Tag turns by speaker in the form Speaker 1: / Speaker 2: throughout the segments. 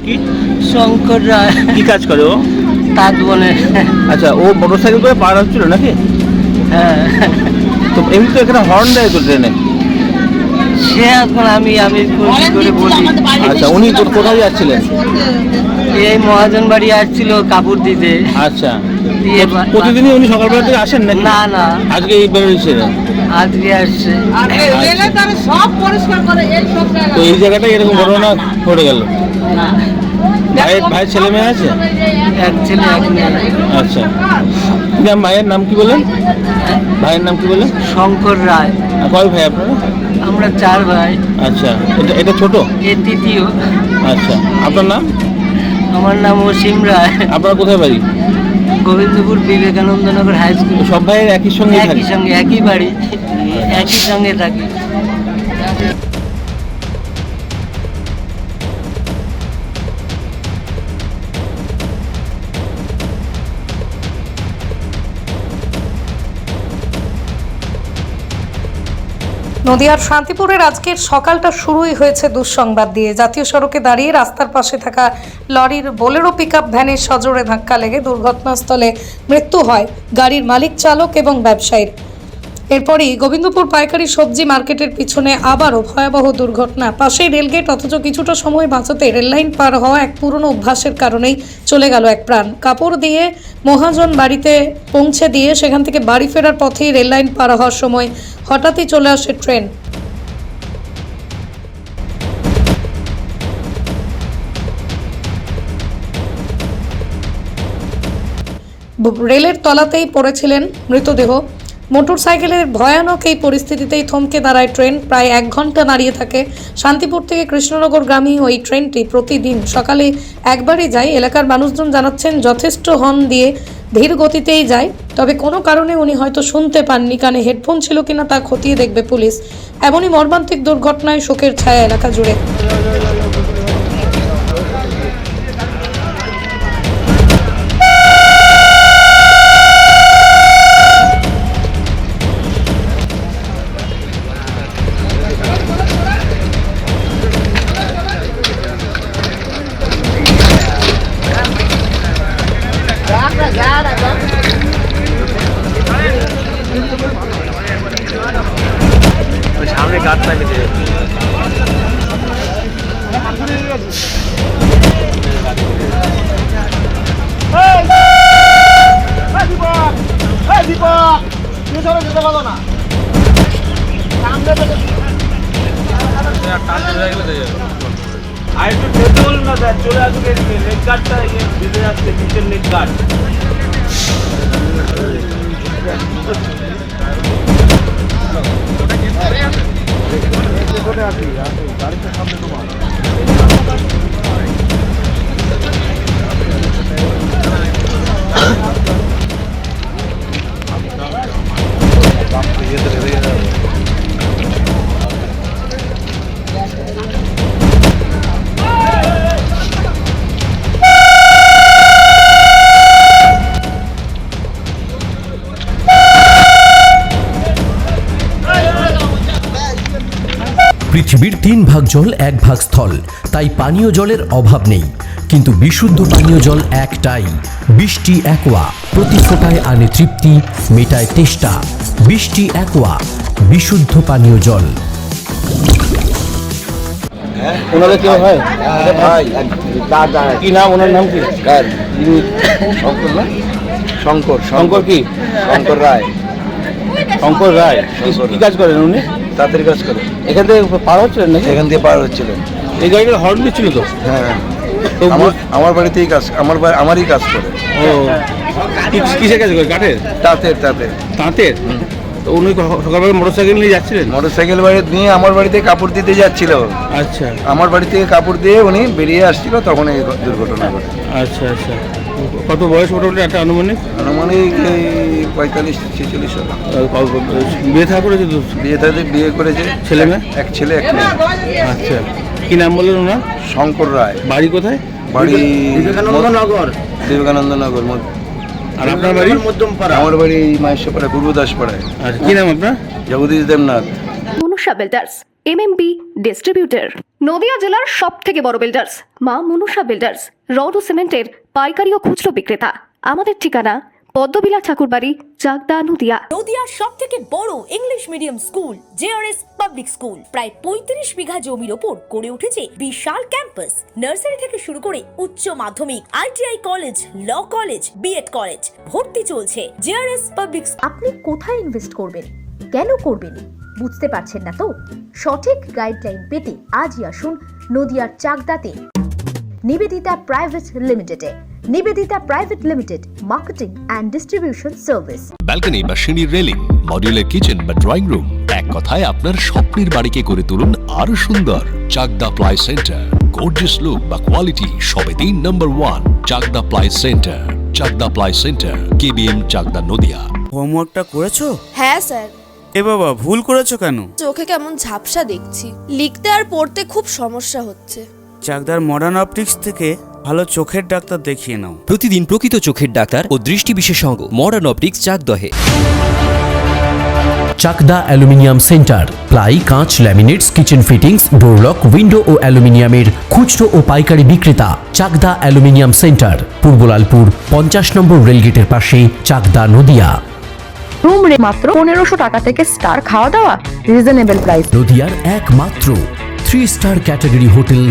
Speaker 1: কি
Speaker 2: শঙ্কর রায়।
Speaker 1: কি কাজ করে ও?
Speaker 2: তাঁত বনে।
Speaker 1: আচ্ছা, ও মোটরসাইকেল করে পার হচ্ছিল নাকি?
Speaker 2: হ্যাঁ,
Speaker 1: তো এমনি তো এখানে হর্ন দেয় তো ট্রেনে।
Speaker 2: সে এখন আমি কি করে বলি।
Speaker 1: আচ্ছা, উনি কোথায় যাচ্ছিলেন?
Speaker 2: এই মহাজন বাড়ি আসছিল কাপড় দিতে।
Speaker 1: আচ্ছা,
Speaker 2: দিয়ে
Speaker 1: প্রতিদিনই উনি সকালবেলা থেকে আসেন নাকি?
Speaker 2: না না,
Speaker 1: আজকে এই বেরোচ্ছিলেন?
Speaker 2: আজকে আসছে।
Speaker 3: সব পরিষ্কার করে এই সব
Speaker 1: তো এই জায়গাটায় এরকম ঘটনা ঘটে গেল।
Speaker 2: না,
Speaker 1: ভাইয়ের ছেলে মেয়ে আছে?
Speaker 2: এক ছেলে এক মেয়ে।
Speaker 1: আচ্ছা, কি নাম ভাইয়ের নাম কি বলেন? ভাইয়ের নাম কি বলেন?
Speaker 2: শঙ্কর রায়।
Speaker 1: আর কয় ভাই আপনারা?
Speaker 2: আমরা 4 ভাই।
Speaker 1: আচ্ছা, এটা ছোট?
Speaker 2: এ তৃতীয়।
Speaker 1: আচ্ছা, আপনার নাম?
Speaker 2: আমার নাম অসীম রায়।
Speaker 1: আপনার কোথায় বাড়ি?
Speaker 2: Gobindapur Vivekanandanagar high school.
Speaker 1: সব ভাইয়ের একই সঙ্গে
Speaker 2: একই সঙ্গে একই বাড়ি, একই সঙ্গে থাকি।
Speaker 4: নদিয়ার শান্তিপুরের আজকের সকালটা শুরুই হয়েছে দুঃসংবাদ দিয়ে। জাতীয় সড়কে দাঁড়িয়ে রাস্তার পাশে থাকা লরির বোলেরো পিকআপ ভ্যানের সজোরে ধাক্কা লেগে দুর্ঘটনাস্থলে মৃত্যু হয় গাড়ির মালিক, চালক এবং ব্যবসায়ীর। এরপরই গোবিন্দপুর পাইকারি সবজি মার্কেটের পিছনে আবারও ভয়াবহ দুর্ঘটনা। পাশেই রেলগেট, অথচ কিছুটা সময় বাঁচাতে রেললাইন পার হওয়া এক পুরনো অভ্যাসের কারণেই চলে গেল এক প্রাণ। কাপড় দিয়ে মহাজন বাড়িতে পৌঁছে দিয়ে সেখান থেকে বাড়ি ফেরার পথেই রেললাইন পার হওয়ার সময় হঠাৎই চলে আসে ট্রেন। রেলের তলাতেই পড়েছিলেন মৃতদেহ। মোটরসাইকেলের ভয়ানক এই পরিস্থিতিতেই থমকে দাঁড়ায় ট্রেন। প্রায় 1 ঘন্টা দাঁড়িয়ে থাকে। শান্তিপুর থেকে কৃষ্ণনগরগামী ওই ট্রেনটি প্রতিদিন সকালে একবারই যায়। এলাকার মানুষজন জানাচ্ছেন যথেষ্ট হর্ন দিয়ে ধীর গতিতেই যায়। তবে কোনো কারণে উনি হয়তো শুনতে পাননি, কানে হেডফোন ছিল কিনা তা খতিয়ে দেখবে পুলিশ। এমনই মর্মান্তিক দুর্ঘটনায় শোকের ছায়া এলাকা জুড়ে।
Speaker 1: সামনে গাড়টা কেটে আর একটু টেবিল না দেয়, চলে আসুক এদিকে। লেগ গার্ডটা বেঁধে যাচ্ছে, নিচের লেগ গার্ড।
Speaker 5: পৃথিবীর 3 ভাগ জল 1 ভাগ স্থল, তাই পানীয় জলের অভাব নেই। কিন্তু বিশুদ্ধ পানীয় জল একটাই, বৃষ্টি অ্যাকোয়া। প্রতি ফোঁটায় আনে তৃপ্তি, মেটায় তেষ্টা। বৃষ্টি অ্যাকোয়া, বিশুদ্ধ পানীয় জল।
Speaker 1: ওনাদের কেউ হয়? কি নাম? ওনার নাম কি?
Speaker 6: শঙ্কর
Speaker 1: শঙ্কর কি?
Speaker 6: শঙ্কর রায়।
Speaker 1: শঙ্কর রায় কি কাজ করেন উনি?
Speaker 6: তাড়াতাড়ি কাজ করে।
Speaker 1: এখান থেকে পার হচ্ছিলেন নাকি?
Speaker 6: এখান দিয়ে পার হচ্ছিলেন।
Speaker 1: এই গাড়িটা হর্ন দিচ্ছিল তো?
Speaker 6: হ্যাঁ,
Speaker 1: তো
Speaker 6: আমার বাড়িতেই কাজ, আমারই কাজ করে।
Speaker 1: ও, কিসের কাজ করে? কাঠের?
Speaker 6: তাঁতের।
Speaker 1: তাঁতের? তো উনি সকালবেলা মোটরসাইকেল নিয়ে যাচ্ছিলেন?
Speaker 6: মোটরসাইকেল নিয়ে আমার বাড়িতে কাপড় দিতে যাচ্ছিল।
Speaker 1: আচ্ছা,
Speaker 6: আমার বাড়ি থেকে কাপড় দিয়ে উনি বেরিয়ে আসছিল, তখন এই দুর্ঘটনা ঘটে।
Speaker 1: আচ্ছা আচ্ছা। কত বয়স মোটামুটি একটা আনুমানিক?
Speaker 6: আনুমানিক 45-46 হবে।
Speaker 1: বিয়ে থা করেছে তো?
Speaker 6: বিয়ে করেছে।
Speaker 1: ছেলে মেয়ে?
Speaker 6: এক ছেলে এক মেয়ে।
Speaker 1: আচ্ছা, কি নাম বললেন ওনার?
Speaker 6: শঙ্কর রায়।
Speaker 1: বাড়ি কোথায়?
Speaker 6: বাড়ি
Speaker 2: বিবেকানন্দনগর।
Speaker 6: বিবেকানন্দনগর।
Speaker 1: আর আপনার বাড়ি?
Speaker 6: আমার বাড়ি মাহেশ্বরপাড়া, পূর্বদাসপাড়ায়।
Speaker 1: আচ্ছা, কি নাম আপনার?
Speaker 6: Jagadish Debnath.
Speaker 7: Manusha builders, MMB distributor, Nadia জেলার সব থেকে বড় বিল্ডার্স মা মনুষা বিল্ডার্স, রড ও সিমেন্টের পাইকারি ও খুচরো বিক্রেতা। আমাদের ঠিকানা পদ্মবিলা ঠাকুরবাড়ি, চাকদা, নদিয়া।
Speaker 8: নদিয়ার সব থেকে বড় English medium school JRS public school প্রায় ৩৫ বিঘা জমির ওপর গড়ে উঠেছে বিশাল ক্যাম্পাস। নার্সারি থেকে শুরু করে উচ্চ মাধ্যমিক, ITI college, law college, BEd college, ভর্তি চলছে। JRS public.
Speaker 9: আপনি কোথায় ইনভেস্ট করবেন, কেন করবেন বুঝতে পারছেন না তো? সঠিক গাইডলাইন পেতে আজই আসুন নদিয়ার চাকদাতে নিবেদিতা প্রাইভেট লিমিটেডে। Nivedita private limited, marketing and distribution service.
Speaker 10: Balcony বা সিঁড়ির রেলিং, মডিউলার কিচেন বা ড্রয়িং রুম, এক কথায় আপনার স্বপ্নের বাড়িকে করে তুলুন আরো সুন্দর। Chakdah ply centre, gorgeous look বা কোয়ালিটি সবে 3 number 1 Chakdah ply centre. Chakdah ply centre, KBM, Chakdah, Nadia.
Speaker 11: হোমওয়ার্কটা করেছো?
Speaker 12: হ্যাঁ স্যার।
Speaker 11: এ বাবা, ভুল করেছো কেন?
Speaker 12: চোখে কেমন ঝাপসা দেখছি, লিখতে আর পড়তে খুব সমস্যা হচ্ছে।
Speaker 11: চাকদার মডার্ন অপটিক্স থেকে ভালো চোখের ডাক্তার দেখিয়ে নাও।
Speaker 5: প্রতিদিন প্রকৃত চোখের ডাক্তার ও দৃষ্টি বিশেষজ্ঞ মডার্ন অপটিক্স, চাকদহে। চাকদা অ্যালুমিনিয়াম সেন্টার, প্লাই, কাঁচ, laminates, kitchen fittings, door lock, window ও অ্যালুমিনিয়ামের খুচরো ও পাইকারি বিক্রেতা। চাকদা অ্যালুমিনিয়াম সেন্টার, পূর্ব লালপুর 50 নম্বর রেলগেটের পাশে, চাকদা, নদিয়া।
Speaker 9: রুম রে মাত্র 1500 টাকা থেকে স্টার, খাওয়া দাওয়া রিজনেবল প্রাইস।
Speaker 5: নদিয়ার একমাত্র 3 স্টার ক্যাটাগরি হোটেল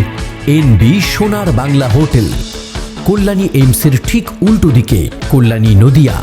Speaker 5: এনবি সোনার বাংলা হোটেল, কল্যাণী এইমসের ঠিক উল্টো দিকে, কল্যাণী, নদিয়া।